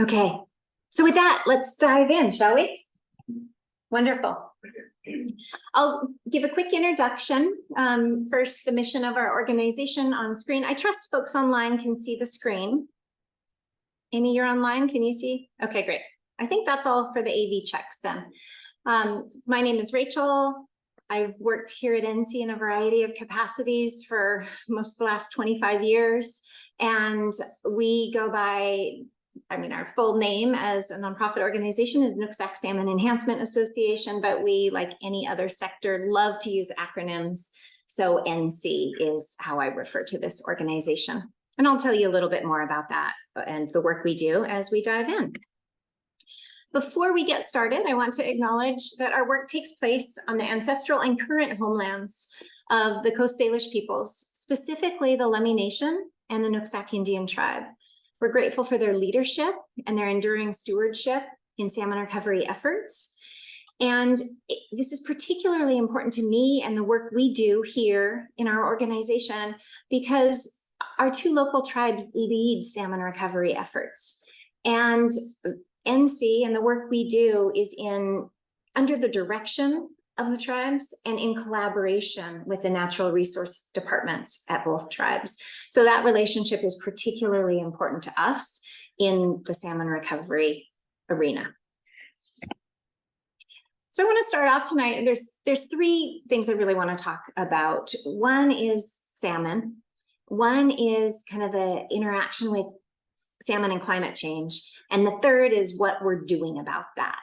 Okay, so with that, let's dive in, shall we? Wonderful. I'll give a quick introduction. First, the mission of our organization on screen. I trust folks online can see the screen. Amy, you're online, can you see? Okay, great. I think that's all for the AV checks then. My name is Rachel. I've worked here at NSEA in a variety of capacities for most of the last 25 years. And we go by, our full name as a nonprofit organization is Nooksack Salmon Enhancement Association, but we, like any other sector, love to use acronyms. So NC is how I refer to this organization. And I'll tell you a little bit more about that and the work we do as we dive in. Before we get started, I want to acknowledge that our work takes place on the ancestral and current homelands of the Coast Salish peoples, specifically the Lemhi Nation and the Nooksack Indian tribe. We're grateful for their leadership and their enduring stewardship in salmon recovery efforts. And this is particularly important to me and the work we do here in our organization because our two local tribes lead salmon recovery efforts. And NC and the work we do is under the direction of the tribes and in collaboration with the natural resource departments at both tribes. So that relationship is particularly important to us in the salmon recovery arena. So I want to start off tonight. There's three things I really want to talk about. One is salmon. One is kind of the interaction with salmon and climate change. And the third is what we're doing about that.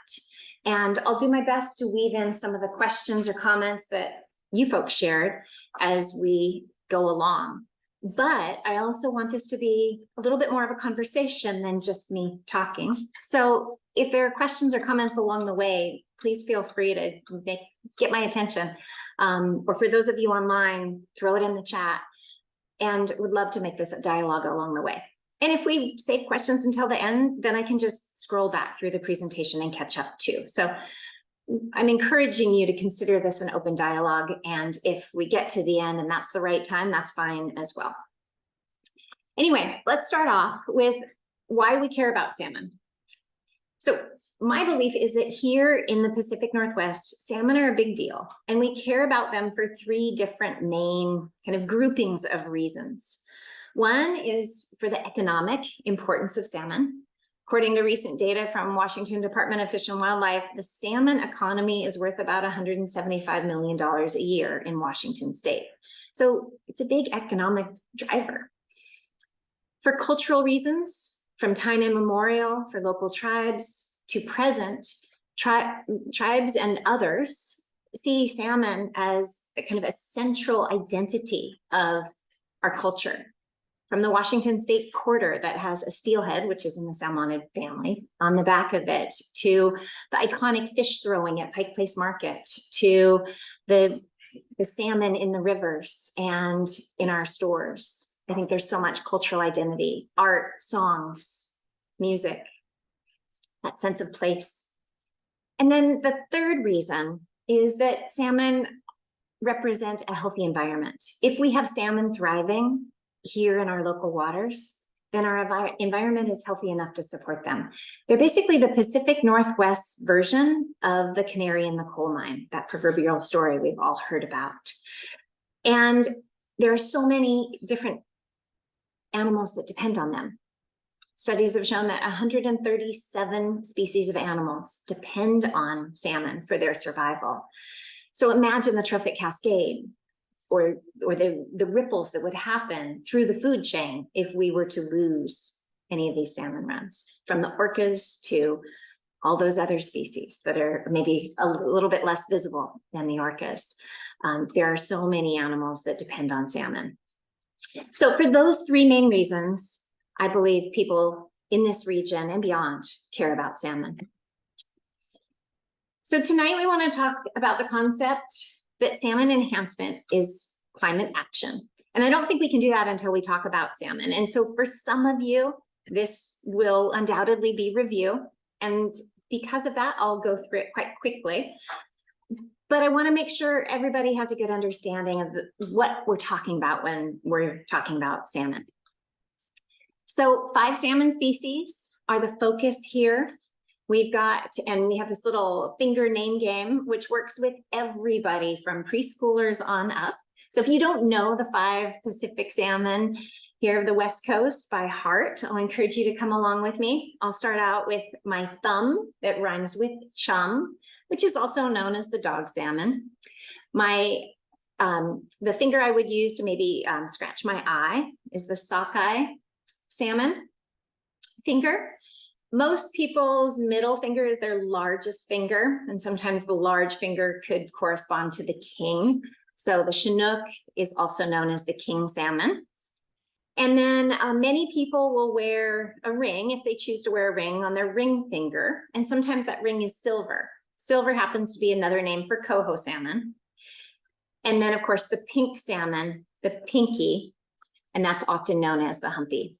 And I'll do my best to weave in some of the questions or comments that you folks shared as we go along. But I also want this to be a little bit more of a conversation than just me talking. So if there are questions or comments along the way, please feel free to get my attention. Or for those of you online, throw it in the chat. And would love to make this a dialogue along the way. And if we save questions until the end, then I can just scroll back through the presentation and catch up too. So I'm encouraging you to consider this an open dialogue. And if we get to the end and that's the right time, that's fine as well. Anyway, let's start off with why we care about salmon. So my belief is that here in the Pacific Northwest, salmon are a big deal, and we care about them for three different main kind of groupings of reasons. One is for the economic importance of salmon. According to recent data from Washington Department of Fish and Wildlife, the salmon economy is worth about $175 million a year in Washington state. So it's a big economic driver. For cultural reasons, from time immemorial, for local tribes to present, tribes and others see salmon as a kind of a central identity of our culture. From the Washington State Quarter that has a steelhead, which is in the salmonid family, on the back of it, to the iconic fish throwing at Pike Place Market, to the salmon in the rivers and in our stores. I think there's so much cultural identity, art, songs, music, that sense of place. And then the third reason is that salmon represent a healthy environment. If we have salmon thriving here in our local waters, then our environment is healthy enough to support them. They're basically the Pacific Northwest version of the canary in the coal mine, that proverbial story we've all heard about. And there are so many different animals that depend on them. Studies have shown that 137 species of animals depend on salmon for their survival. So imagine the trophic cascade, or the ripples that would happen through the food chain if we were to lose any of these salmon runs, from the orcas to all those other species that are maybe a little bit less visible than the orcas. There are so many animals that depend on salmon. So for those three main reasons, I believe people in this region and beyond care about salmon. So tonight we want to talk about the concept that salmon enhancement is climate action. And I don't think we can do that until we talk about salmon. And so for some of you, this will undoubtedly be review. And because of that, I'll go through it quite quickly. But I want to make sure everybody has a good understanding of what we're talking about when we're talking about salmon. So 5 salmon species are the focus here. We've got, and we have this little finger name game, which works with everybody from preschoolers on up. So if you don't know the 5 Pacific salmon here of the West Coast by heart, I'll encourage you to come along with me. I'll start out with my thumb that rhymes with chum, which is also known as the dog salmon. The finger I would use to maybe scratch my eye is the sockeye salmon finger. Most people's middle finger is their largest finger, and sometimes the large finger could correspond to the king. So the Chinook is also known as the king salmon. And then many people will wear a ring, if they choose to wear a ring, on their ring finger. And sometimes that ring is silver. Silver happens to be another name for coho salmon. And then, of course, the pink salmon, the pinky, and that's often known as the humpy.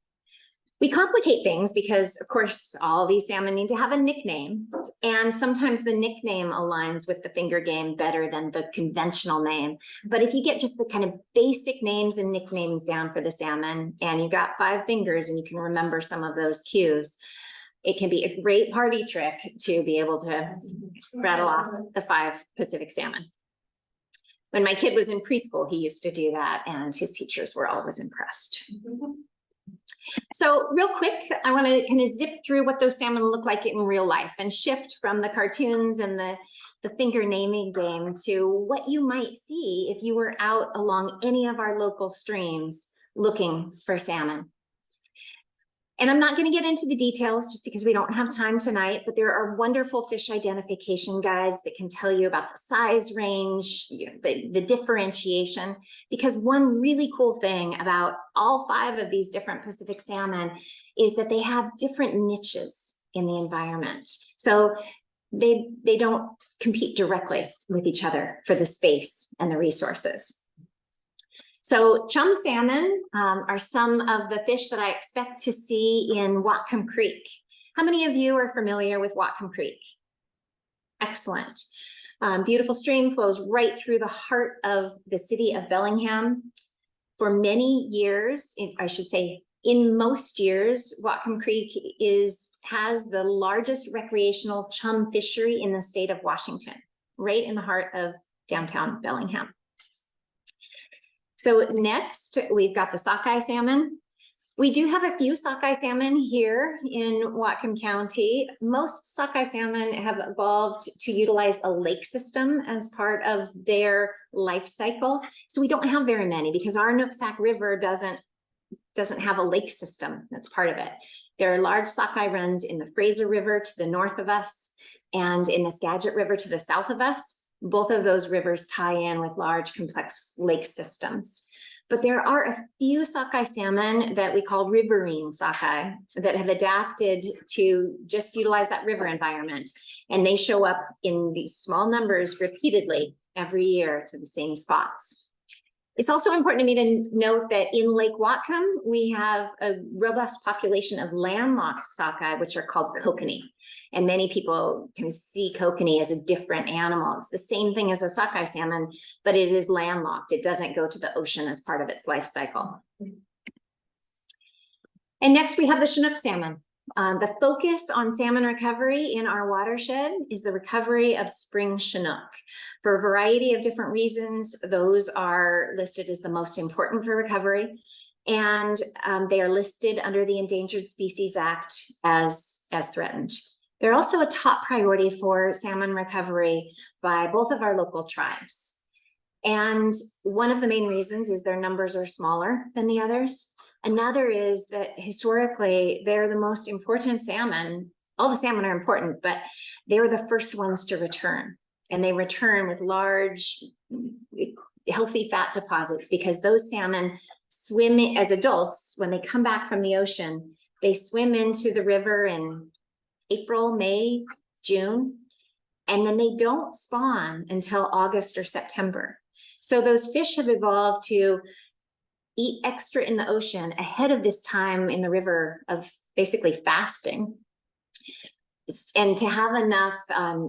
We complicate things because, of course, all these salmon need to have a nickname. And sometimes the nickname aligns with the finger game better than the conventional name. But if you get just the kind of basic names and nicknames down for the salmon, and you've got 5 fingers and you can remember some of those cues, it can be a great party trick to be able to rattle off the 5 Pacific salmon. When my kid was in preschool, he used to do that, and his teachers were always impressed. So real quick, I want to kind of zip through what those salmon look like in real life and shift from the cartoons and the finger naming game to what you might see if you were out along any of our local streams looking for salmon. And I'm not going to get into the details just because we don't have time tonight, but there are wonderful fish identification guides that can tell you about the size range, the differentiation, because one really cool thing about all 5 of these different Pacific salmon is that they have different niches in the environment. So they don't compete directly with each other for the space and the resources. So chum salmon are some of the fish that I expect to see in Whatcom Creek. How many of you are familiar with Whatcom Creek? Excellent. Beautiful stream, flows right through the heart of the city of Bellingham. For many years, I should say in most years, Whatcom Creek has the largest recreational chum fishery in the state of Washington, right in the heart of downtown Bellingham. So next, we've got the sockeye salmon. We do have a few sockeye salmon here in Whatcom County. Most sockeye salmon have evolved to utilize a lake system as part of their life cycle. So we don't have very many because our Nooksack River doesn't have a lake system that's part of it. There are large sockeye runs in the Fraser River to the north of us and in the Skagit River to the south of us. Both of those rivers tie in with large complex lake systems. But there are a few sockeye salmon that we call riverine sockeye that have adapted to just utilize that river environment. And they show up in these small numbers repeatedly every year to the same spots. It's also important to me to note that in Lake Whatcom, we have a robust population of landlocked sockeye, which are called kokanee. And many people can see kokanee as a different animal. It's the same thing as a sockeye salmon, but it is landlocked. It doesn't go to the ocean as part of its life cycle. And next we have the Chinook salmon. The focus on salmon recovery in our watershed is the recovery of spring Chinook. For a variety of different reasons, those are listed as the most important for recovery. And they are listed under the Endangered Species Act as threatened. They're also a top priority for salmon recovery by both of our local tribes. And one of the main reasons is their numbers are smaller than the others. Another is that historically, they're the most important salmon. All the salmon are important, but they were the first ones to return. And they return with large, healthy fat deposits because those salmon swim as adults. When they come back from the ocean, they swim into the river in April, May, June, and then they don't spawn until August or September. So those fish have evolved to eat extra in the ocean ahead of this time in the river of basically fasting, and to have enough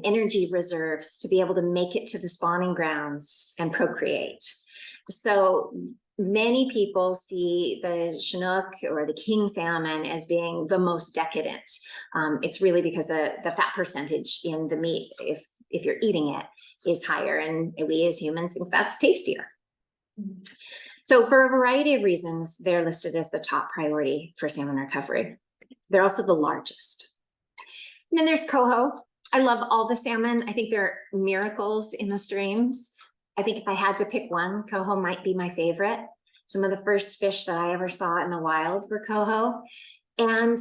energy reserves to be able to make it to the spawning grounds and procreate. So many people see the Chinook or the king salmon as being the most decadent. It's really because the fat percentage in the meat, if you're eating it, is higher, and we as humans think that's tastier. So for a variety of reasons, they're listed as the top priority for salmon recovery. They're also the largest. And then there's coho. I love all the salmon. I think they're miracles in the streams. I think if I had to pick one, coho might be my favorite. Some of the first fish that I ever saw in the wild were coho. And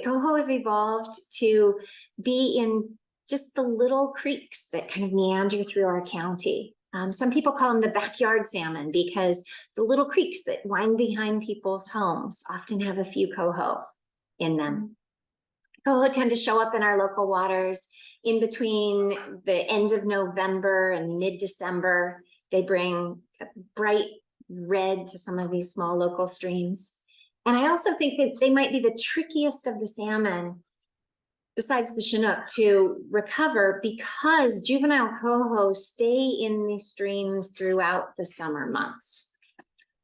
coho have evolved to be in just the little creeks that kind of meander through our county. Some people call them the backyard salmon because the little creeks that wind behind people's homes often have a few coho in them. Coho tend to show up in our local waters in between the end of November and mid-December. They bring bright red to some of these small local streams. And I also think that they might be the trickiest of the salmon, besides the Chinook, to recover because juvenile coho stay in these streams throughout the summer months.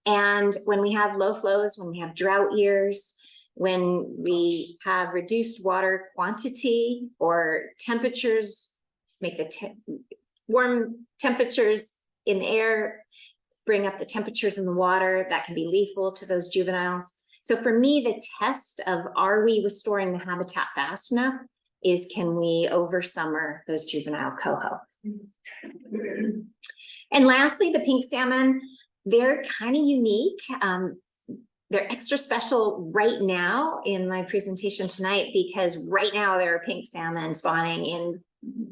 And when we have low flows, when we have drought years, when we have reduced water quantity or temperatures, make the warm temperatures in the air, bring up the temperatures in the water, that can be lethal to those juveniles. So for me, the test of are we restoring the habitat fast enough is, can we over summer those juvenile coho? And lastly, the pink salmon, they're kind of unique. They're extra special right now in my presentation tonight because right now there are pink salmon spawning in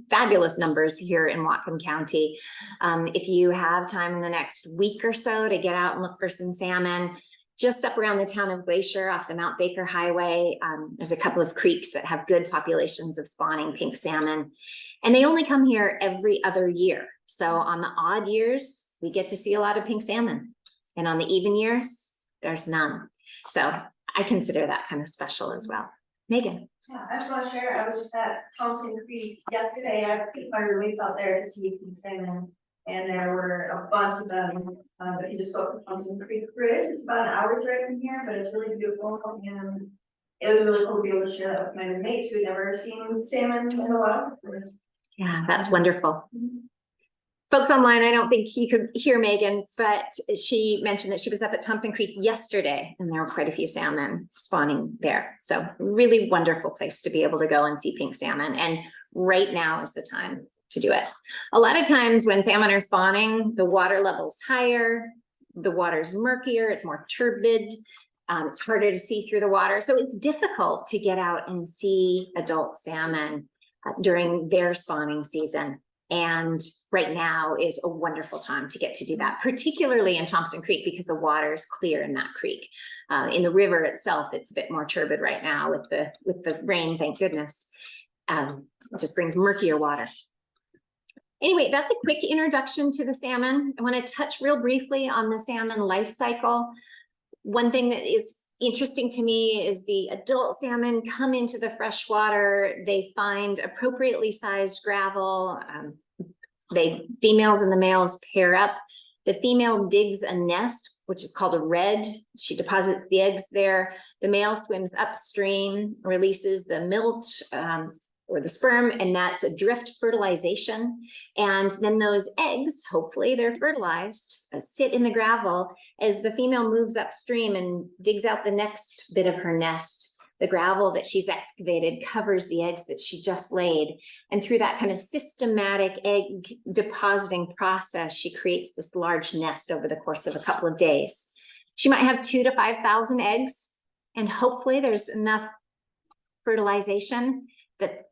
fabulous numbers here in Whatcom County. If you have time in the next week or so to get out and look for some salmon, just up around the town of Glacier off the Mount Baker Highway, there's a couple of creeks that have good populations of spawning pink salmon. And they only come here every other year. So on the odd years, we get to see a lot of pink salmon. And on the even years, there's none. So I consider that kind of special as well. Megan. Yeah, I just want to share, I was just at Thompson Creek yesterday. I took my roommates out there to see pink salmon, and there were a bunch of them. But you just go up the Thompson Creek Bridge. It's about an hour drive from here, but it's really beautiful. And it was really cool to be able to share that with my roommates who'd never seen salmon in the wild before. Yeah, that's wonderful. Folks online, I don't think you could hear Megan, but she mentioned that she was up at Thompson Creek yesterday and there were quite a few salmon spawning there. So really wonderful place to be able to go and see pink salmon. And right now is the time to do it. A lot of times when salmon are spawning, the water level's higher, the water's murkier, it's more turbid, it's harder to see through the water. So it's difficult to get out and see adult salmon during their spawning season. And right now is a wonderful time to get to do that, particularly in Thompson Creek because the water is clear in that creek. In the river itself, it's a bit more turbid right now with the rain, thank goodness. It just brings murkier water. Anyway, that's a quick introduction to the salmon. I want to touch real briefly on the salmon life cycle. One thing that is interesting to me is the adult salmon come into the freshwater. They find appropriately sized gravel. Females and the males pair up. The female digs a nest, which is called a redd. She deposits the eggs there. The male swims upstream, releases the milt or the sperm, and that's a drift fertilization. And then those eggs, hopefully they're fertilized, sit in the gravel as the female moves upstream and digs out the next bit of her nest. The gravel that she's excavated covers the eggs that she just laid. And through that kind of systematic egg depositing process, she creates this large nest over the course of a couple of days. She might have 2,000 to 5,000 eggs, and hopefully there's enough fertilization that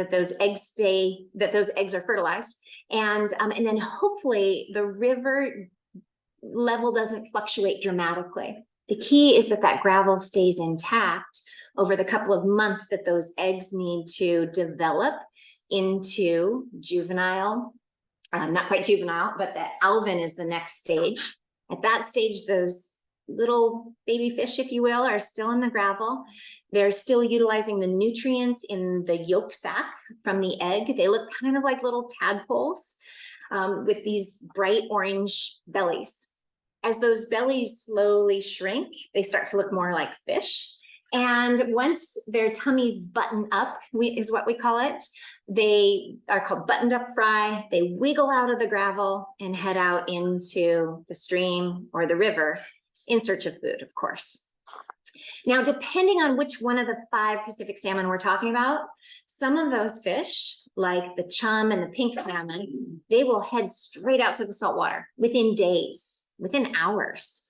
those eggs are fertilized. And then hopefully the river level doesn't fluctuate dramatically. The key is that gravel stays intact over the couple of months that those eggs need to develop into juvenile, not quite juvenile, but the alvin is the next stage. At that stage, those little baby fish, if you will, are still in the gravel. They're still utilizing the nutrients in the yolk sac from the egg. They look kind of like little tadpoles with these bright orange bellies. as those bellies slowly shrink, they start to look more like fish. And once their tummies button up, is what we call it, they are called buttoned up fry. They wiggle out of the gravel and head out into the stream or the river in search of food, of course. Now, depending on which one of the 5 Pacific salmon we're talking about, some of those fish, like the chum and the pink salmon, they will head straight out to the saltwater within days, within hours.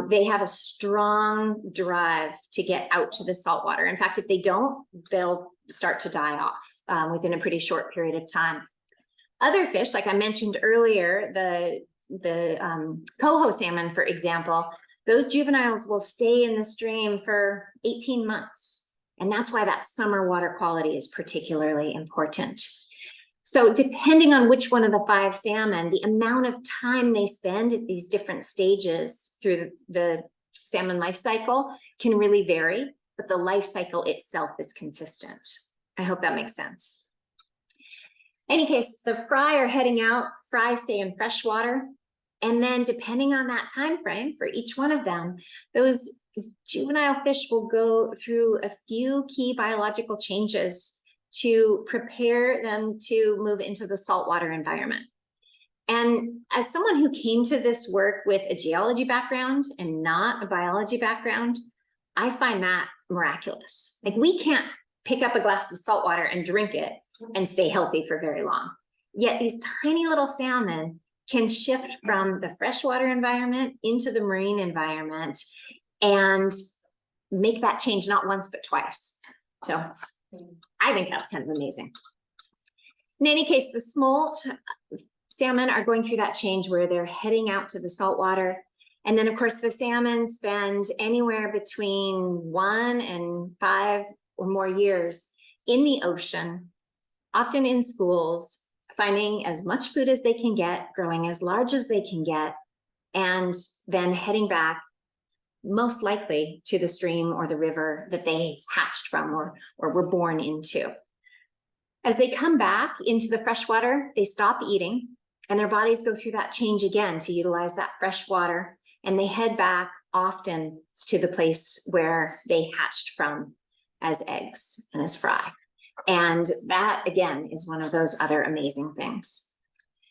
They have a strong drive to get out to the saltwater. In fact, if they don't, they'll start to die off within a pretty short period of time. Other fish, like I mentioned earlier, the coho salmon, for example, those juveniles will stay in the stream for 18 months. And that's why that summer water quality is particularly important. So depending on which one of the 5 salmon, the amount of time they spend at these different stages through the salmon life cycle can really vary, but the life cycle itself is consistent. I hope that makes sense. In any case, the fry are heading out, fry stay in fresh water. And then depending on that time frame for each one of them, those juvenile fish will go through a few key biological changes to prepare them to move into the saltwater environment. And as someone who came to this work with a geology background and not a biology background, I find that miraculous. Like, we can't pick up a glass of salt water and drink it and stay healthy for very long. Yet these tiny little salmon can shift from the freshwater environment into the marine environment and make that change not once, but twice. So I think that's kind of amazing. In any case, the smolt salmon are going through that change where they're heading out to the saltwater. And then of course the salmon spend anywhere between 1 and 5 or more years in the ocean, often in schools, finding as much food as they can get, growing as large as they can get, and then heading back most likely to the stream or the river that they hatched from or were born into. As they come back into the freshwater, they stop eating and their bodies go through that change again to utilize that fresh water, and they head back often to the place where they hatched from as eggs and as fry. And that, again, is one of those other amazing things.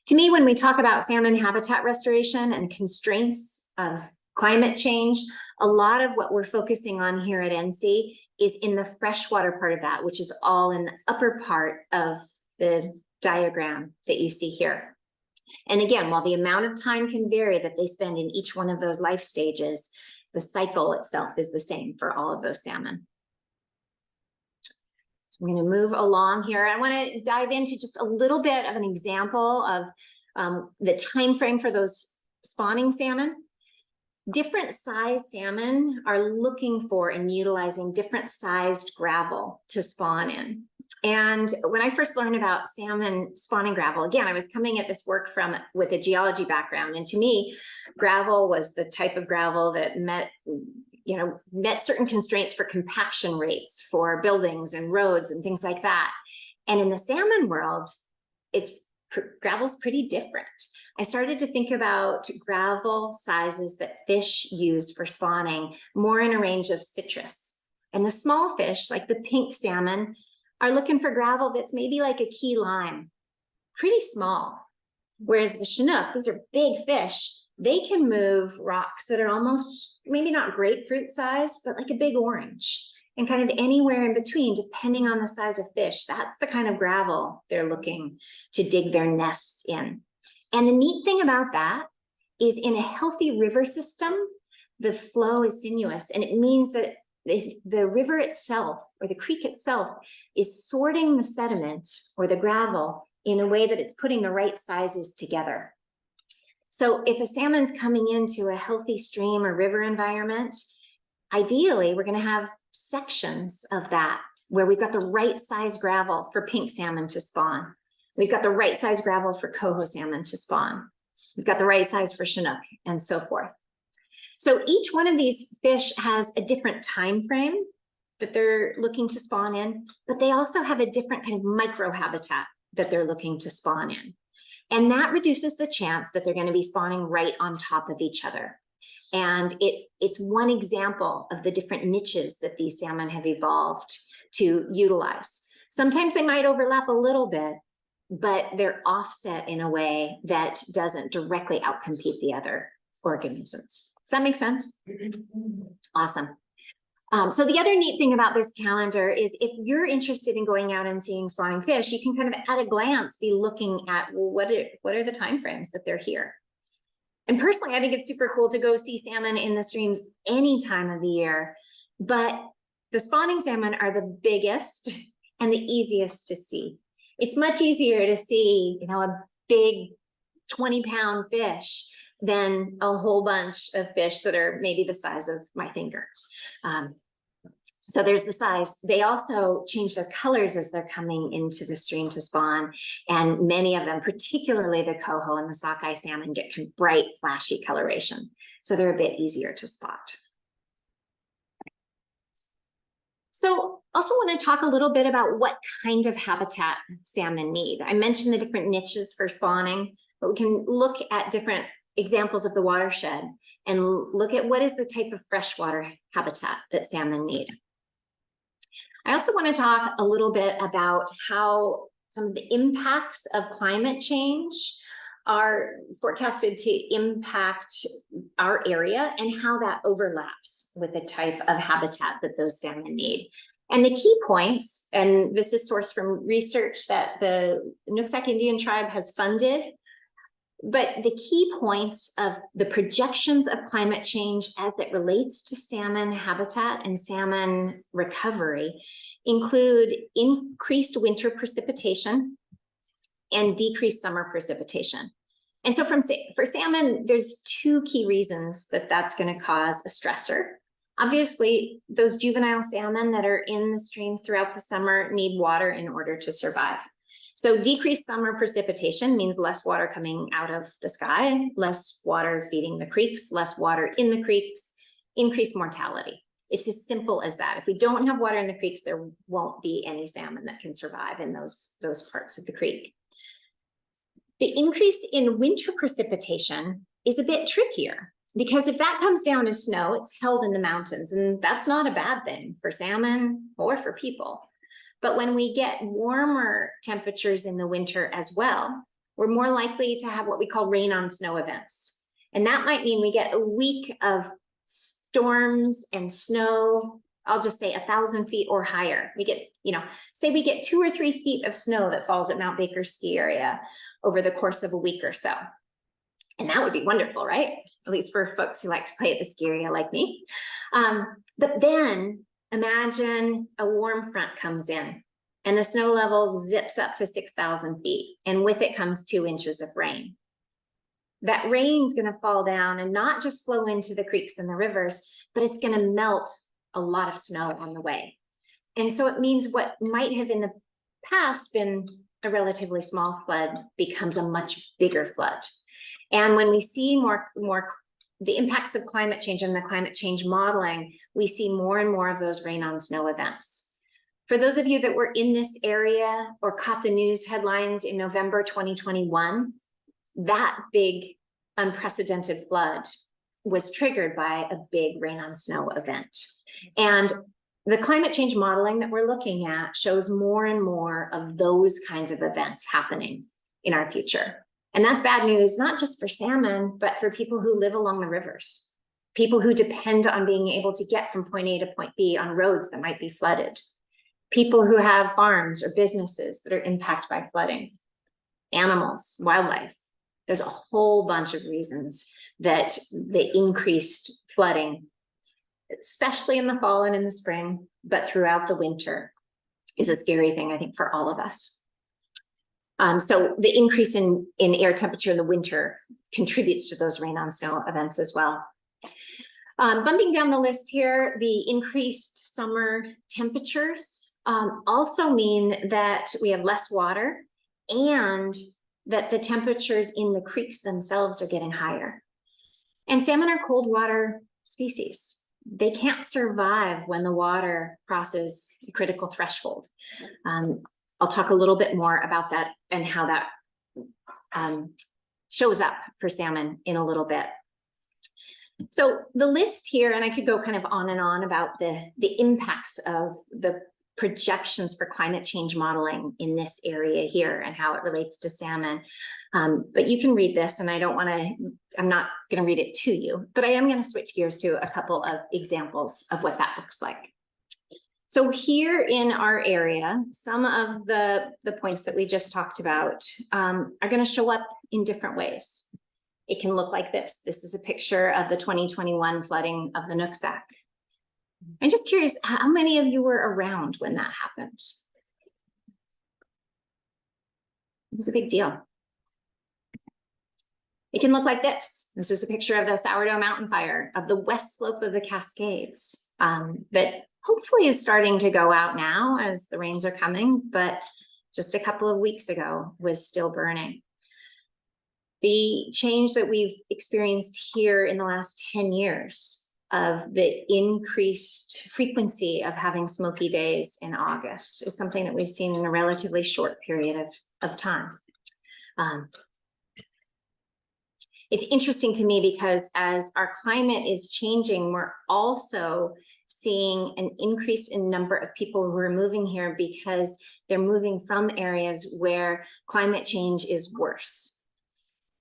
To me, when we talk about salmon habitat restoration and constraints of climate change, a lot of what we're focusing on here at NC is in the freshwater part of that, which is all in the upper part of the diagram that you see here. And again, while the amount of time can vary that they spend in each one of those life stages, the cycle itself is the same for all of those salmon. So I'm going to move along here. I want to dive into just a little bit of an example of the time frame for those spawning salmon. Different sized salmon are looking for and utilizing different sized gravel to spawn in. And when I first learned about salmon spawning gravel, again, I was coming at this work with a geology background. And to me, gravel was the type of gravel that met certain constraints for compaction rates for buildings and roads and things like that. And in the salmon world, gravel's pretty different. I started to think about gravel sizes that fish use for spawning more in a range of citrus. And the small fish, like the pink salmon, are looking for gravel that's maybe like a key lime, pretty small. Whereas the Chinook, these are big fish, they can move rocks that are almost, maybe not grapefruit size, but like a big orange, and kind of anywhere in between, depending on the size of fish. That's the kind of gravel they're looking to dig their nests in. And the neat thing about that is, in a healthy river system, the flow is sinuous, and it means that the river itself or the creek itself is sorting the sediment or the gravel in a way that it's putting the right sizes together. So if a salmon's coming into a healthy stream or river environment, ideally we're going to have sections of that where we've got the right size gravel for pink salmon to spawn. We've got the right size gravel for coho salmon to spawn. We've got the right size for Chinook, and so forth. So each one of these fish has a different time frame that they're looking to spawn in, but they also have a different kind of micro habitat that they're looking to spawn in. And that reduces the chance that they're going to be spawning right on top of each other. And it's one example of the different niches that these salmon have evolved to utilize. Sometimes they might overlap a little bit, but they're offset in a way that doesn't directly outcompete the other organisms. Does that make sense? Awesome. So the other neat thing about this calendar is if you're interested in going out and seeing spawning fish, you can kind of at a glance be looking at, well, what are the timeframes that they're here? And personally, I think it's super cool to go see salmon in the streams any time of the year, but the spawning salmon are the biggest and the easiest to see. It's much easier to see, you know, a big 20-pound fish than a whole bunch of fish that are maybe the size of my finger. So there's the size. They also change their colors as they're coming into the stream to spawn. And many of them, particularly the coho and the sockeye salmon, get bright, flashy coloration. So they're a bit easier to spot. So also want to talk a little bit about what kind of habitat salmon need. I mentioned the different niches for spawning, but we can look at different examples of the watershed and look at what is the type of freshwater habitat that salmon need. I also want to talk a little bit about how some of the impacts of climate change are forecasted to impact our area and how that overlaps with the type of habitat that those salmon need. And the key points, and this is sourced from research that the Nooksack Indian tribe has funded, but the key points of the projections of climate change as it relates to salmon habitat and salmon recovery include increased winter precipitation and decreased summer precipitation. And so for salmon, there's two key reasons that that's going to cause a stressor. Obviously, those juvenile salmon that are in the streams throughout the summer need water in order to survive. So decreased summer precipitation means less water coming out of the sky, less water feeding the creeks, less water in the creeks, increased mortality. It's as simple as that. If we don't have water in the creeks, there won't be any salmon that can survive in those parts of the creek. The increase in winter precipitation is a bit trickier because if that comes down as snow, it's held in the mountains, and that's not a bad thing for salmon or for people. But when we get warmer temperatures in the winter as well, we're more likely to have what we call rain on snow events. And that might mean we get a week of storms and snow, I'll just say 1,000 feet or higher. We get, say we get 2 or 3 feet of snow that falls at Mount Baker ski area over the course of a week or so. And that would be wonderful, right? At least for folks who like to play at the ski area like me. But then imagine a warm front comes in and the snow level zips up to 6,000 feet. And with it comes 2 inches of rain. That rain's going to fall down and not just flow into the creeks and the rivers, but it's going to melt a lot of snow on the way. And so it means what might have in the past been a relatively small flood becomes a much bigger flood. And when we see more the impacts of climate change and the climate change modeling, we see more and more of those rain on snow events. For those of you that were in this area or caught the news headlines in November 2021, that big unprecedented flood was triggered by a big rain on snow event. And the climate change modeling that we're looking at shows more and more of those kinds of events happening in our future. And that's bad news, not just for salmon, but for people who live along the rivers, people who depend on being able to get from point A to point B on roads that might be flooded, people who have farms or businesses that are impacted by flooding, animals, wildlife. There's a whole bunch of reasons that the increased flooding, especially in the fall and in the spring, but throughout the winter, is a scary thing, I think, for all of us. So the increase in air temperature in the winter contributes to those rain on snow events as well. Bumping down the list here, the increased summer temperatures also mean that we have less water and that the temperatures in the creeks themselves are getting higher. And salmon are cold water species. They can't survive when the water crosses a critical threshold. I'll talk a little bit more about that and how that shows up for salmon in a little bit. So the list here, and I could go kind of on and on about the impacts of the projections for climate change modeling in this area here and how it relates to salmon. But you can read this, and I'm not going to read it to you, but I am going to switch gears to a couple of examples of what that looks like. So here in our area, some of the points that we just talked about are going to show up in different ways. It can look like this. This is a picture of the 2021 flooding of the Nooksack. I'm just curious, how many of you were around when that happened? It was a big deal. It can look like this. This is a picture of the Sourdough Mountain Fire of the west slope of the Cascades that hopefully is starting to go out now as the rains are coming, but just a couple of weeks ago was still burning. The change that we've experienced here in the last 10 years of the increased frequency of having smoky days in August is something that we've seen in a relatively short period of time. It's interesting to me because as our climate is changing, we're also seeing an increase in number of people who are moving here because they're moving from areas where climate change is worse.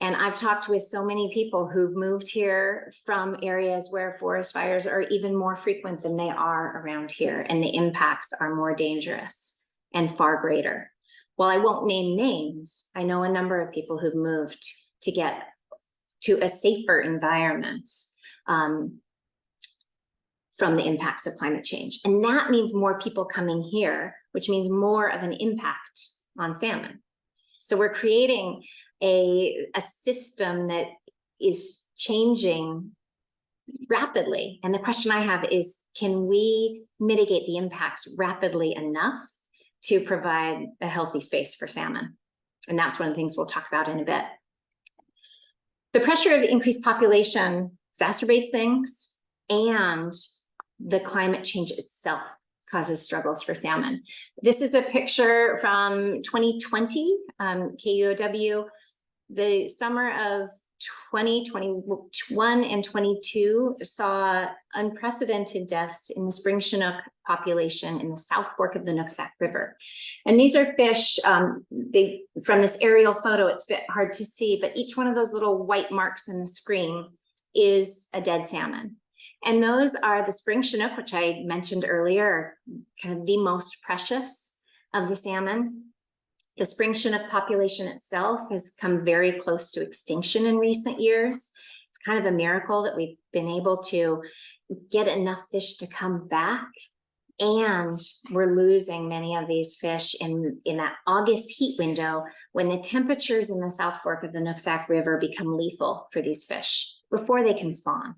And I've talked with so many people who've moved here from areas where forest fires are even more frequent than they are around here, and the impacts are more dangerous and far greater. While I won't name names, I know a number of people who've moved to get to a safer environment from the impacts of climate change. And that means more people coming here, which means more of an impact on salmon. So we're creating a system that is changing rapidly. And the question I have is, can we mitigate the impacts rapidly enough to provide a healthy space for salmon? And that's one of the things we'll talk about in a bit. The pressure of increased population exacerbates things, and the climate change itself causes struggles for salmon. This is a picture from 2020, KUOW. The summer of 2021 and 22 saw unprecedented deaths in the spring Chinook population in the South Fork of the Nooksack River. And these are fish, from this aerial photo, it's a bit hard to see, but each one of those little white marks in the screen is a dead salmon. And those are the spring Chinook, which I mentioned earlier, kind of the most precious of the salmon. The spring Chinook population itself has come very close to extinction in recent years. It's kind of a miracle that we've been able to get enough fish to come back, and we're losing many of these fish in that August heat window when the temperatures in the South Fork of the Nooksack River become lethal for these fish before they can spawn.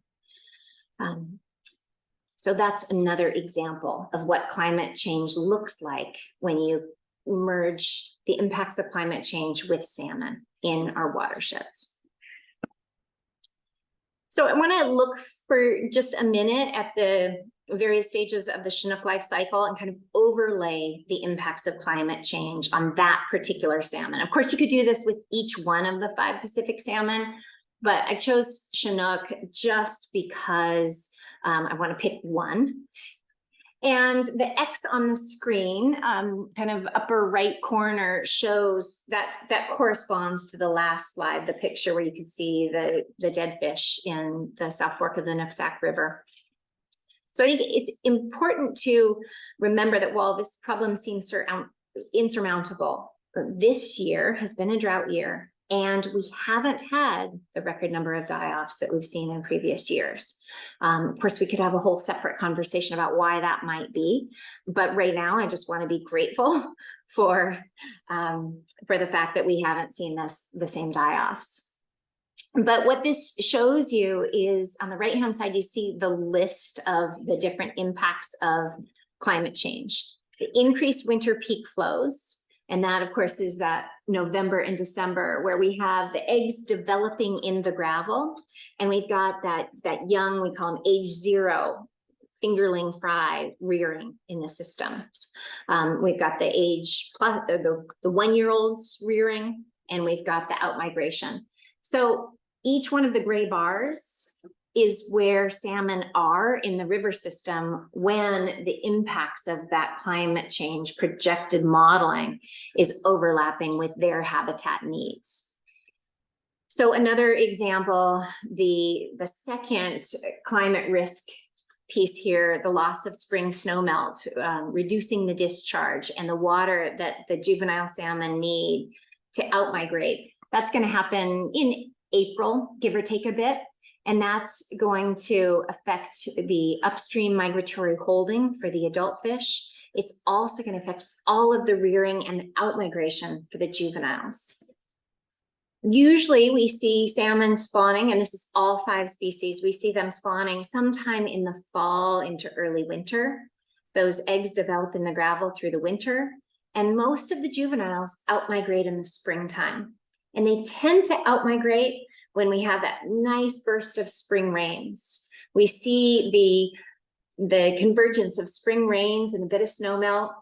So that's another example of what climate change looks like when you merge the impacts of climate change with salmon in our watersheds. So I want to look for just a minute at the various stages of the Chinook life cycle and kind of overlay the impacts of climate change on that particular salmon. Of course, you could do this with each one of the 5 Pacific salmon, but I chose Chinook just because I want to pick one. And the X on the screen, kind of upper right corner, shows that corresponds to the last slide, the picture where you can see the dead fish in the South Fork of the Nooksack River. So I think it's important to remember that while this problem seems insurmountable, this year has been a drought year, and we haven't had the record number of die-offs that we've seen in previous years. Of course, we could have a whole separate conversation about why that might be, but right now I just want to be grateful for the fact that we haven't seen the same die-offs. But what this shows you is on the right-hand side, you see the list of the different impacts of climate change. The increased winter peak flows, and that, of course, is that November and December where we have the eggs developing in the gravel. And we've got that young, we call them age 0, fingerling fry rearing in the systems. We've got the age plus the 1-year-olds rearing. and we've got the outmigration. So each one of the gray bars is where salmon are in the river system when the impacts of that climate change projected modeling is overlapping with their habitat needs. So another example, the second climate risk piece here, the loss of spring snowmelt, reducing the discharge and the water that the juvenile salmon need to outmigrate. That's going to happen in April, give or take a bit. And that's going to affect the upstream migratory holding for the adult fish. It's also going to affect all of the rearing and the outmigration for the juveniles. Usually we see salmon spawning, and this is all 5 species. We see them spawning sometime in the fall into early winter. Those eggs develop in the gravel through the winter, and most of the juveniles outmigrate in the springtime. And they tend to outmigrate when we have that nice burst of spring rains. We see the convergence of spring rains and a bit of snowmelt.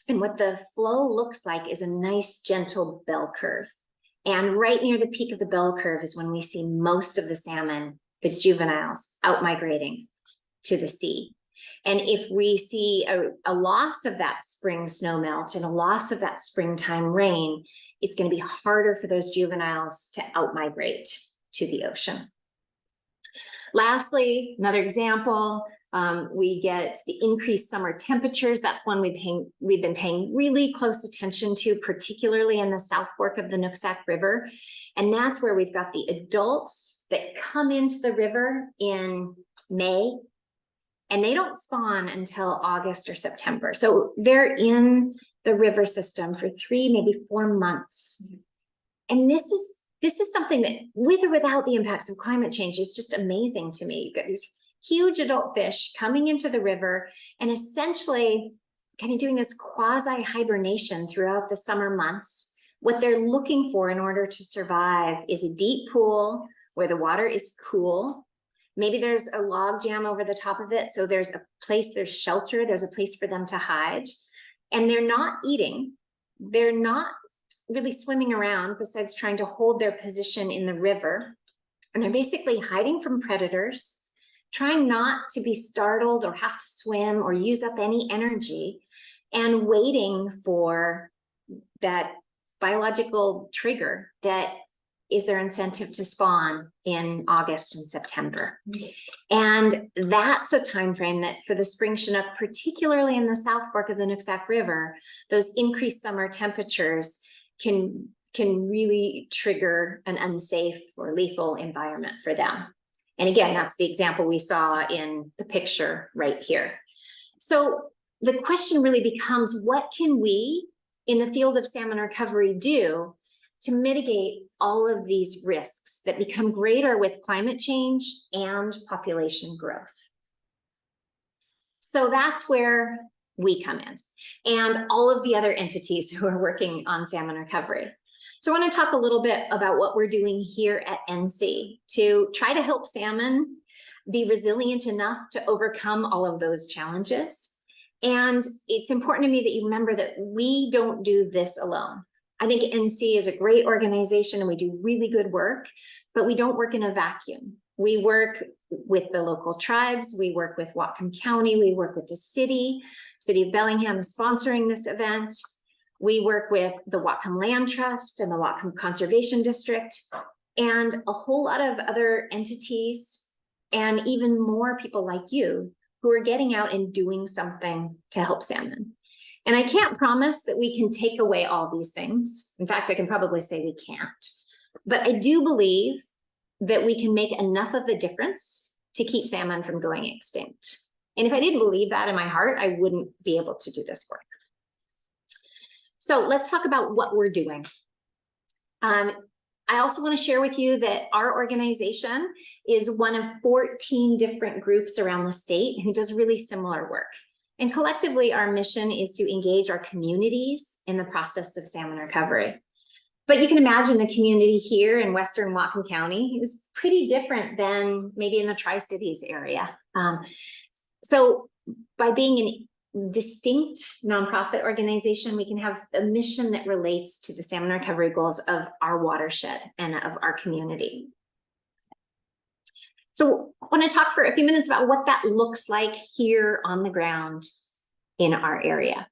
And what the flow looks like is a nice gentle bell curve. And right near the peak of the bell curve is when we see most of the salmon, the juveniles, outmigrating to the sea. And if we see a loss of that spring snowmelt and a loss of that springtime rain, it's going to be harder for those juveniles to outmigrate to the ocean. Lastly, another example, we get the increased summer temperatures. That's one we've been paying really close attention to, particularly in the South Fork of the Nooksack River. And that's where we've got the adults that come into the river in May, and they don't spawn until August or September. So they're in the river system for 3, maybe 4 months. And this is something that, with or without the impacts of climate change, is just amazing to me. You've got these huge adult fish coming into the river and essentially kind of doing this quasi hibernation throughout the summer months. What they're looking for in order to survive is a deep pool where the water is cool. Maybe there's a log jam over the top of it, so there's a place, there's shelter, there's a place for them to hide. And they're not eating, they're not really swimming around besides trying to hold their position in the river. And they're basically hiding from predators, trying not to be startled or have to swim or use up any energy, and waiting for that biological trigger that is their incentive to spawn in August and September. And that's a time frame that for the spring Chinook, particularly in the South Fork of the Nooksack River, those increased summer temperatures can really trigger an unsafe or lethal environment for them. And again, that's the example we saw in the picture right here. So the question really becomes, what can we in the field of salmon recovery do to mitigate all of these risks that become greater with climate change and population growth? So that's where we come in, and all of the other entities who are working on salmon recovery. So I want to talk a little bit about what we're doing here at NC to try to help salmon be resilient enough to overcome all of those challenges. And it's important to me that you remember that we don't do this alone. I think NC is a great organization and we do really good work, but we don't work in a vacuum. We work with the local tribes, we work with Whatcom County, we work with the City of Bellingham is sponsoring this event. We work with the Whatcom Land Trust and the Whatcom Conservation District, and a whole lot of other entities, and even more people like you who are getting out and doing something to help salmon. And I can't promise that we can take away all these things. In fact, I can probably say we can't. But I do believe that we can make enough of a difference to keep salmon from going extinct. And if I didn't believe that in my heart, I wouldn't be able to do this work. So let's talk about what we're doing. I also want to share with you that our organization is one of 14 different groups around the state who does really similar work. And collectively, our mission is to engage our communities in the process of salmon recovery. But you can imagine the community here in Western Whatcom County is pretty different than maybe in the Tri-Cities area. So by being distinct nonprofit organization. We can have a mission that relates to the salmon recovery goals of our watershed and of our community. So I want to talk for a few minutes about what that looks like here on the ground in our area.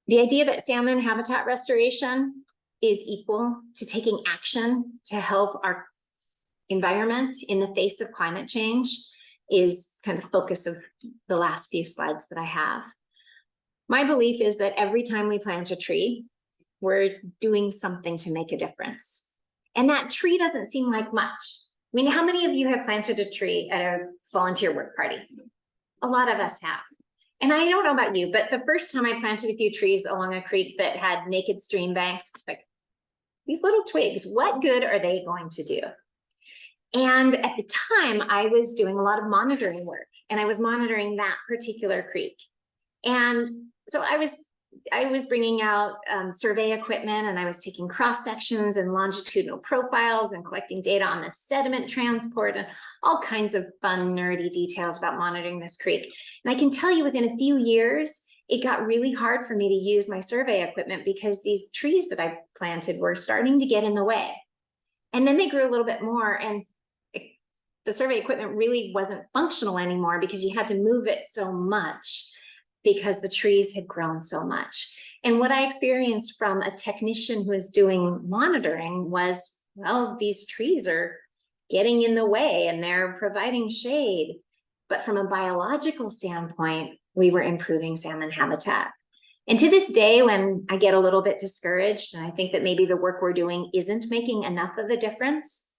The idea that salmon habitat restoration is equal to taking action to help our environment in the face of climate change is kind of the focus of the last few slides that I have. My belief is that every time we plant a tree, we're doing something to make a difference. And that tree doesn't seem like much. I mean, how many of you have planted a tree at a volunteer work party? A lot of us have. And I don't know about you, but the first time I planted a few trees along a creek that had naked stream banks, like these little twigs, what good are they going to do? And at the time, I was doing a lot of monitoring work, and I was monitoring that particular creek. And so I was bringing out survey equipment, and I was taking cross sections and longitudinal profiles and collecting data on the sediment transport and all kinds of fun, nerdy details about monitoring this creek. And I can tell you within a few years, it got really hard for me to use my survey equipment because these trees that I planted were starting to get in the way. And then they grew a little bit more, and the survey equipment really wasn't functional anymore because you had to move it so much because the trees had grown so much. And what I experienced from a technician who was doing monitoring was, well, these trees are getting in the way and they're providing shade. But from a biological standpoint, we were improving salmon habitat. And to this day, when I get a little bit discouraged and I think that maybe the work we're doing isn't making enough of a difference,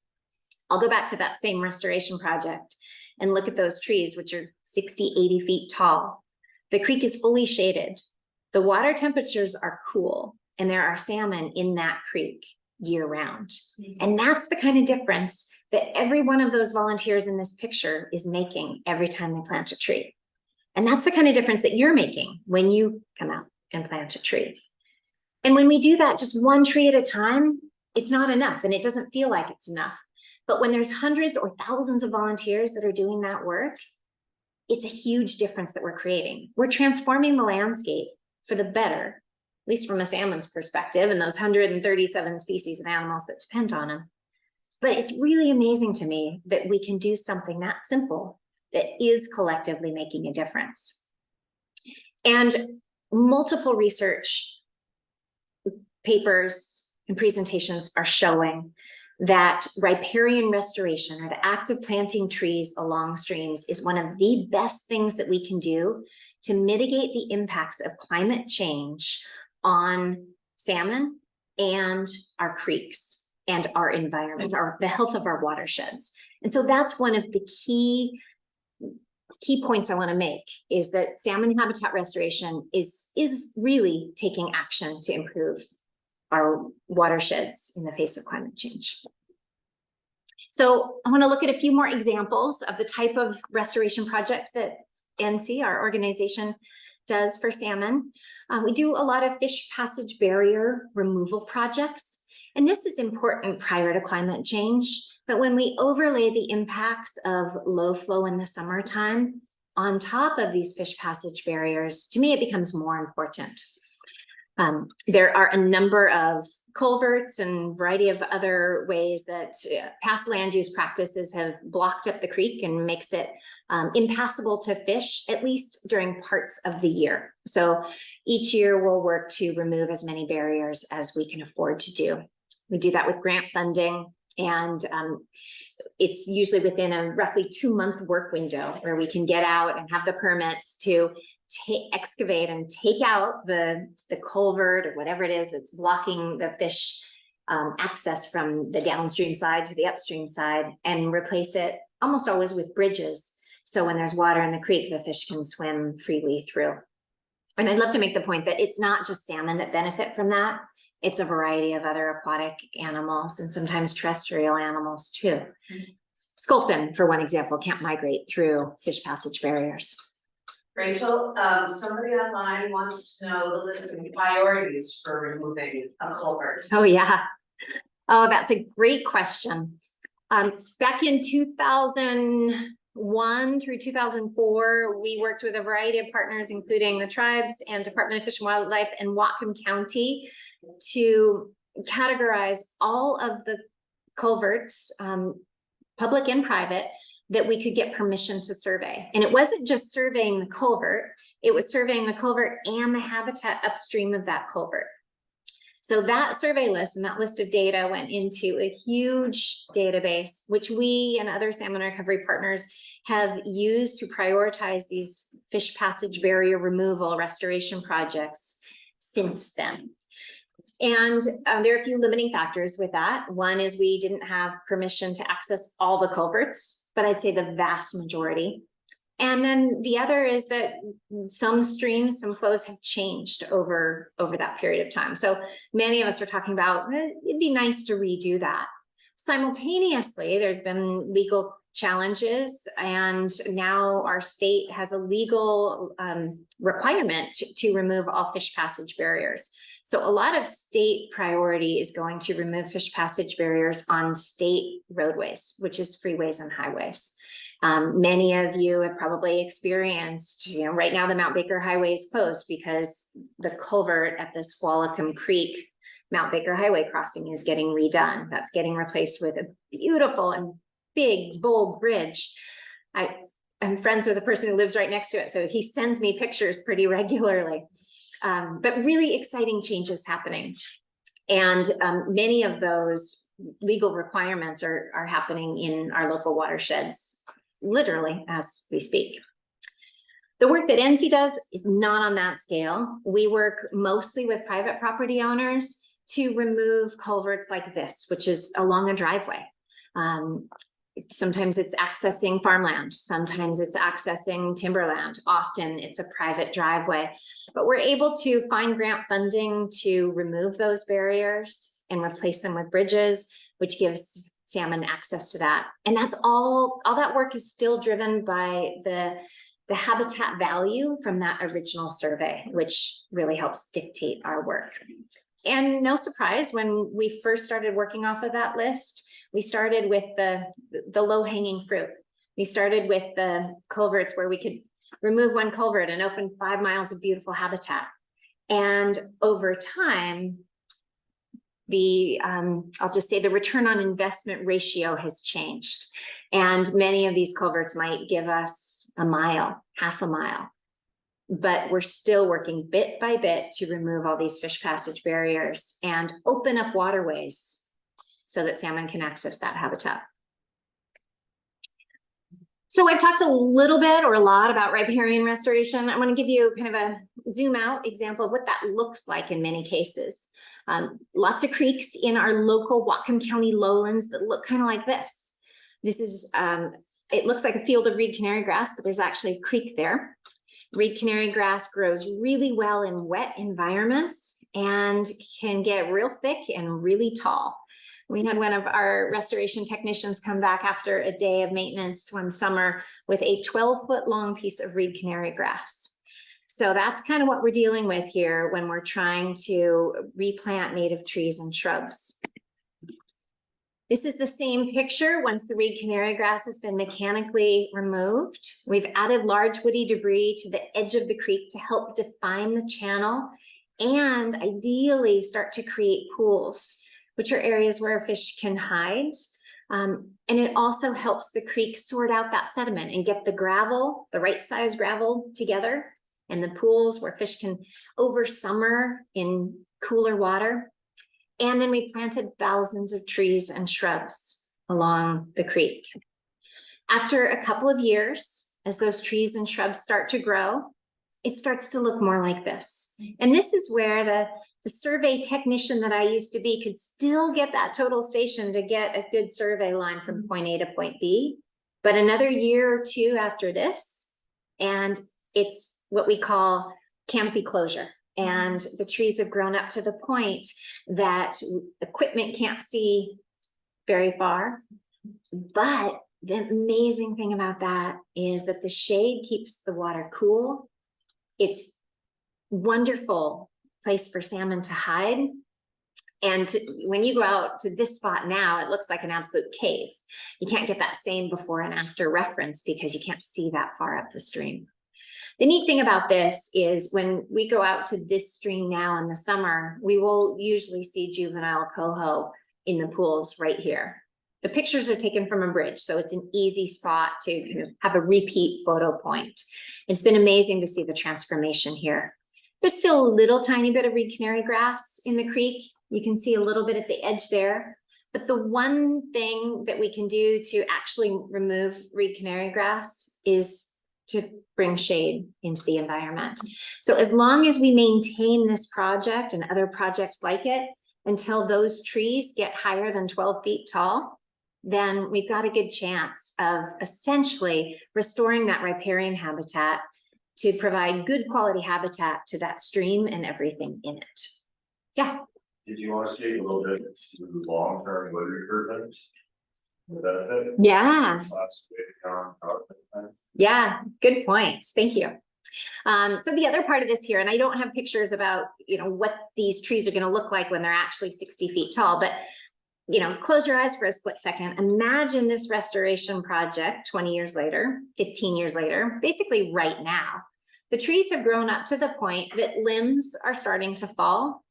I'll go back to that same restoration project and look at those trees, which are 60, 80 feet tall. The creek is fully shaded. The water temperatures are cool, and there are salmon in that creek year round. And that's the kind of difference that every one of those volunteers in this picture is making every time they plant a tree. And that's the kind of difference that you're making when you come out and plant a tree. And when we do that just one tree at a time, it's not enough, and it doesn't feel like it's enough. But when there's hundreds or thousands of volunteers that are doing that work, it's a huge difference that we're creating. We're transforming the landscape for the better, at least from a salmon's perspective, and those 137 species of animals that depend on them. But it's really amazing to me that we can do something that simple that is collectively making a difference. And multiple research papers and presentations are showing that riparian restoration, or the act of planting trees along streams, is one of the best things that we can do to mitigate the impacts of climate change on salmon and our creeks and our environment, or the health of our watersheds. And so that's one of the key points I want to make, is that salmon habitat restoration is really taking action to improve our watersheds in the face of climate change. So I want to look at a few more examples of the type of restoration projects that NSEA, our organization, does for salmon. We do a lot of fish passage barrier removal projects, and this is important prior to climate change. But when we overlay the impacts of low flow in the summertime on top of these fish passage barriers, to me, it becomes more important. There are a number of culverts and variety of other ways that past land use practices have blocked up the creek and makes it impassable to fish, at least during parts of the year. So each year we'll work to remove as many barriers as we can afford to do. We do that with grant funding, and it's usually within a roughly 2-month work window where we can get out and have the permits to excavate and take out the culvert or whatever it is that's blocking the fish access from the downstream side to the upstream side, and replace it almost always with bridges. So when there's water in the creek, the fish can swim freely through. And I'd love to make the point that it's not just salmon that benefit from that. It's a variety of other aquatic animals and sometimes terrestrial animals too. Sculpin, for one example, can't migrate through fish passage barriers. Rachel, somebody online wants to know the list of priorities for removing a culvert. Oh, yeah. Oh, that's a great question. Back in 2000, 2001 through 2004, we worked with a variety of partners, including the tribes and Department of Fish and Wildlife and Whatcom County, to categorize all of the culverts, public and private, that we could get permission to survey. And it wasn't just surveying the culvert, it was surveying the culvert and the habitat upstream of that culvert. So that survey list and that list of data went into a huge database, which we and other salmon recovery partners have used to prioritize these fish passage barrier removal restoration projects since then. And there are a few limiting factors with that. One is we didn't have permission to access all the culverts, but I'd say the vast majority. And then the other is that some streams, some flows have changed over that period of time. So many of us are talking about, it'd be nice to redo that. Simultaneously, there's been legal challenges, and now our state has a legal requirement to remove all fish passage barriers. So a lot of state priority is going to remove fish passage barriers on state roadways, which is freeways and highways. Many of you have probably experienced, right now the Mount Baker Highway is closed because the culvert at the Whatcom Creek Mount Baker Highway crossing is getting redone. That's getting replaced with a beautiful and big, bold bridge. I'm friends with the person who lives right next to it, so he sends me pictures pretty regularly. But really exciting changes happening. And many of those legal requirements are happening in our local watersheds, literally as we speak. The work that NC does is not on that scale. We work mostly with private property owners to remove culverts like this, which is along a driveway. Sometimes it's accessing farmland, sometimes it's accessing timberland, often it's a private driveway. But we're able to find grant funding to remove those barriers and replace them with bridges, which gives salmon access to that. And that's all that work is still driven by the habitat value from that original survey, which really helps dictate our work. And no surprise, when we first started working off of that list, we started with the low-hanging fruit. We started with the culverts where we could remove one culvert and open 5 miles of beautiful habitat. And over time, I'll just say the return on investment ratio has changed. And many of these culverts might give us a mile, half a mile. But we're still working bit by bit to remove all these fish passage barriers and open up waterways so that salmon can access that habitat. So I've talked a little bit or a lot about riparian restoration. I want to give you kind of a zoom out example of what that looks like in many cases. Lots of creeks in our local Whatcom County lowlands that look kind of like this. This is, it looks like a field of reed canary grass, but there's actually a creek there. Reed canary grass grows really well in wet environments and can get real thick and really tall. We had one of our restoration technicians come back after a day of maintenance one summer with a 12-foot long piece of reed canary grass. So that's kind of what we're dealing with here when we're trying to replant native trees and shrubs. This is the same picture once the reed canary grass has been mechanically removed. We've added large woody debris to the edge of the creek to help define the channel and ideally start to create pools, which are areas where fish can hide. And it also helps the creek sort out that sediment and get the gravel, the right size gravel together, and the pools where fish can over summer in cooler water. And then we planted thousands of trees and shrubs along the creek. After a couple of years, as those trees and shrubs start to grow, it starts to look more like this. And this is where the survey technician that I used to be could still get that total station to get a good survey line from point A to point B. But another year or two after this, and it's what we call canopy closure. And the trees have grown up to the point that equipment can't see very far. But the amazing thing about that is that the shade keeps the water cool. It's wonderful place for salmon to hide. when you go out to this spot now, it looks like an absolute cave. You can't get that same before and after reference because you can't see that far up the stream. The neat thing about this is when we go out to this stream now in the summer, we will usually see juvenile coho in the pools right here. The pictures are taken from a bridge, so it's an easy spot to kind of have a repeat photo point. It's been amazing to see the transformation here. There's still a little tiny bit of reed canary grass in the creek. You can see a little bit at the edge there. But the one thing that we can do to actually remove reed canary grass is to bring shade into the environment. So as long as we maintain this project and other projects like it until those trees get higher than 12 feet tall, then we've got a good chance of essentially restoring that riparian habitat to provide good quality habitat to that stream and everything in it. Yeah. Did you want to speak a little bit to long-term wood recruitment? The benefit? Yeah. Last week on PowerPoint. Yeah, good point. Thank you. So the other part of this here, and I don't have pictures about, what these trees are going to look like when they're actually 60 feet tall, but, close your eyes for a split second. Imagine this restoration project 20 years later, 15 years later, basically right now. The trees have grown up to the point that limbs are starting to fall.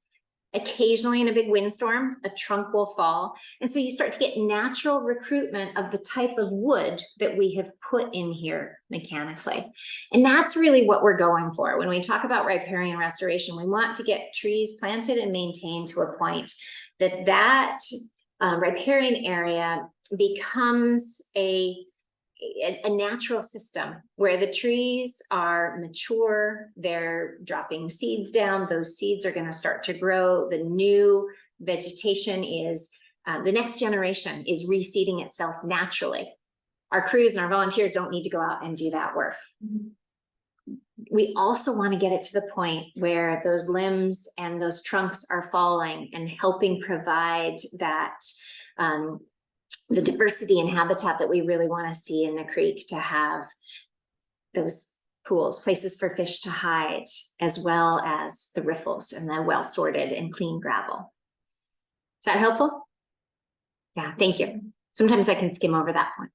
Occasionally in a big windstorm, a trunk will fall. And so you start to get natural recruitment of the type of wood that we have put in here mechanically. And that's really what we're going for. When we talk about riparian restoration, we want to get trees planted and maintained to a point that riparian area becomes a natural system where the trees are mature, they're dropping seeds down, those seeds are going to start to grow, the new vegetation is, the next generation is reseeding itself naturally. Our crews and our volunteers don't need to go out and do that work. We also want to get it to the point where those limbs and those trunks are falling and helping provide that the diversity and habitat that we really want to see in the creek, to have those pools, places for fish to hide, as well as the riffles and the well-sorted and clean gravel. Is that helpful? Yeah, thank you. Sometimes I can skim over that point.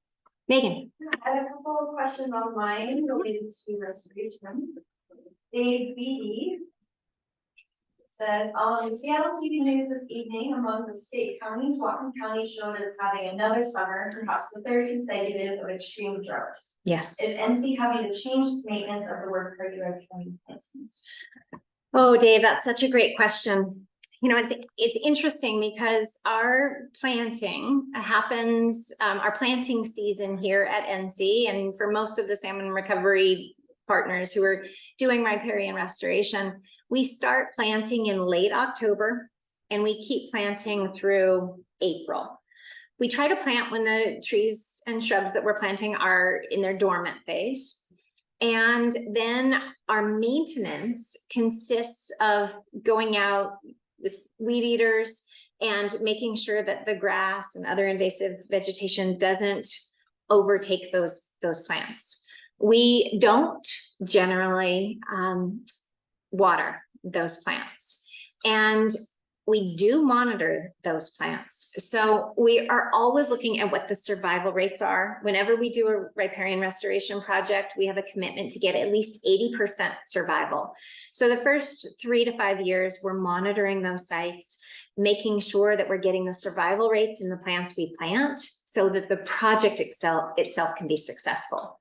Megan. I had a couple of questions online related to restoration. Dave Beatty says, on Seattle TV News this evening, among the state counties, Whatcom County showed as having another summer, perhaps the third consecutive, of extreme drought. Yes. Is NC having to change its maintenance of the work regular county license? Oh, Dave, that's such a great question. It's interesting because our planting happens, our planting season here at NC, and for most of the salmon recovery partners who are doing riparian restoration, we start planting in late October and we keep planting through April. We try to plant when the trees and shrubs that we're planting are in their dormant phase. And then our maintenance consists of going out with weed eaters and making sure that the grass and other invasive vegetation doesn't overtake those plants. We don't generally water those plants, and we do monitor those plants. So we are always looking at what the survival rates are. Whenever we do a riparian restoration project, we have a commitment to get at least 80% survival. So the first 3 to 5 years, we're monitoring those sites, making sure that we're getting the survival rates in the plants we plant so that the project itself can be successful.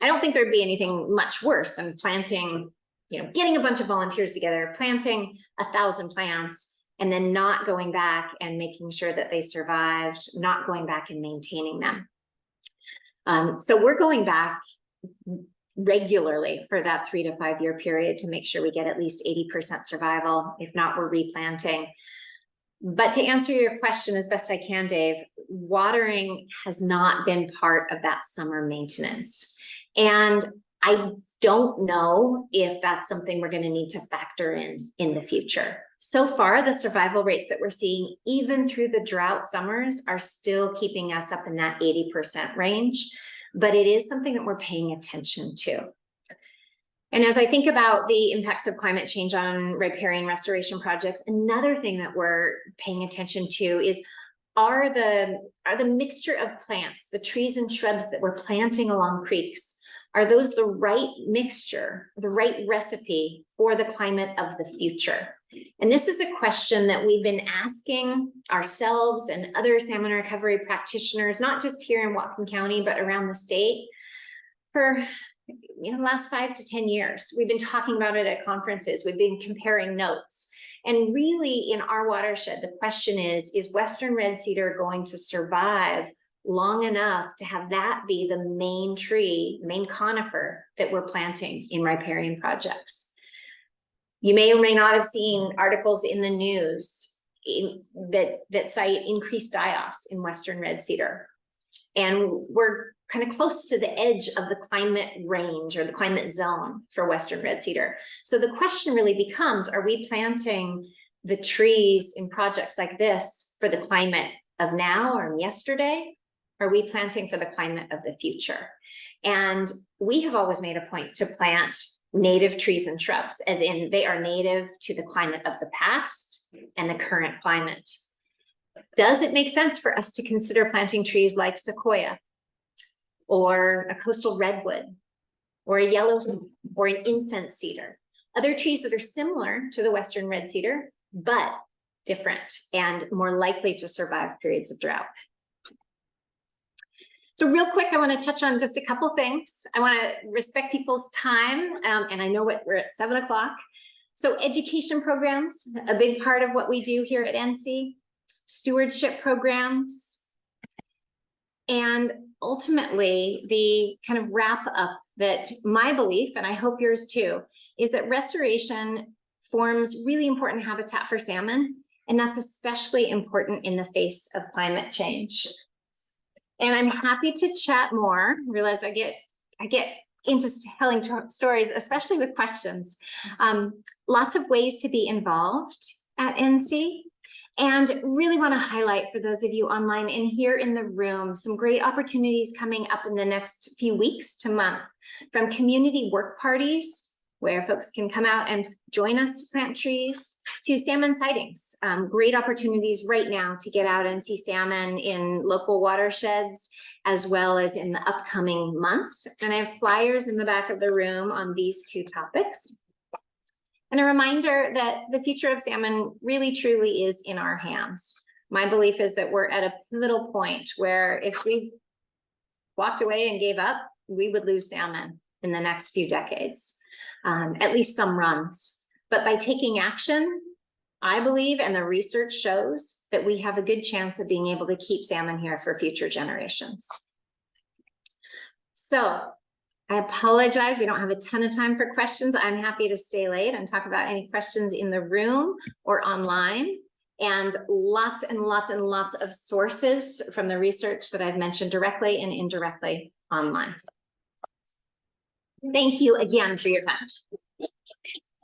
I don't think there'd be anything much worse than planting, getting a bunch of volunteers together, planting 1,000 plants, and then not going back and making sure that they survived, not going back and maintaining them. So we're going back regularly for that 3 to 5 year period to make sure we get at least 80% survival. If not, we're replanting. But to answer your question as best I can, Dave, watering has not been part of that summer maintenance. And I don't know if that's something we're going to need to factor in the future. So far, the survival rates that we're seeing, even through the drought summers, are still keeping us up in that 80% range, but it is something that we're paying attention to. And as I think about the impacts of climate change on riparian restoration projects, another thing that we're paying attention to is are the mixture of plants, the trees and shrubs that we're planting along creeks, are those the right mixture, the right recipe for the climate of the future? And this is a question that we've been asking ourselves and other salmon recovery practitioners, not just here in Whatcom County, but around the state for the last 5 to 10 years. We've been talking about it at conferences. We've been comparing notes. And really in our watershed, the question is Western red cedar going to survive long enough to have that be the main tree, main conifer that we're planting in riparian projects? You may or may not have seen articles in the news that cite increased die-offs in Western red cedar. And we're kind of close to the edge of the climate range or the climate zone for Western red cedar. So the question really becomes, are we planting the trees in projects like this for the climate of now or yesterday? Are we planting for the climate of the future? And we have always made a point to plant native trees and shrubs, as in they are native to the climate of the past and the current climate. Does it make sense for us to consider planting trees like sequoia or a coastal redwood or a yellow or an incense cedar? Other trees that are similar to the Western red cedar, but different and more likely to survive periods of drought. So real quick, I want to touch on just a couple things. I want to respect people's time, and I know we're at 7 o'clock. So education programs, a big part of what we do here at NC, stewardship programs, and ultimately the kind of wrap up that my belief, and I hope yours too, is that restoration forms really important habitat for salmon, and that's especially important in the face of climate change. And I'm happy to chat more. I realize I get into telling stories, especially with questions. Lots of ways to be involved at NC. And really want to highlight for those of you online and here in the room, some great opportunities coming up in the next few weeks to month, from community work parties, where folks can come out and join us to plant trees, to salmon sightings. Great opportunities right now to get out and see salmon in local watersheds, as well as in the upcoming months. And I have flyers in the back of the room on these two topics. And a reminder that the future of salmon really truly is in our hands. My belief is that we're at a pivotal point where if we walked away and gave up, we would lose salmon in the next few decades, at least some runs. But by taking action, I believe, and the research shows, that we have a good chance of being able to keep salmon here for future generations. So I apologize, we don't have a ton of time for questions. I'm happy to stay late and talk about any questions in the room or online, and lots and lots and lots of sources from the research that I've mentioned directly and indirectly online. Thank you again for your time.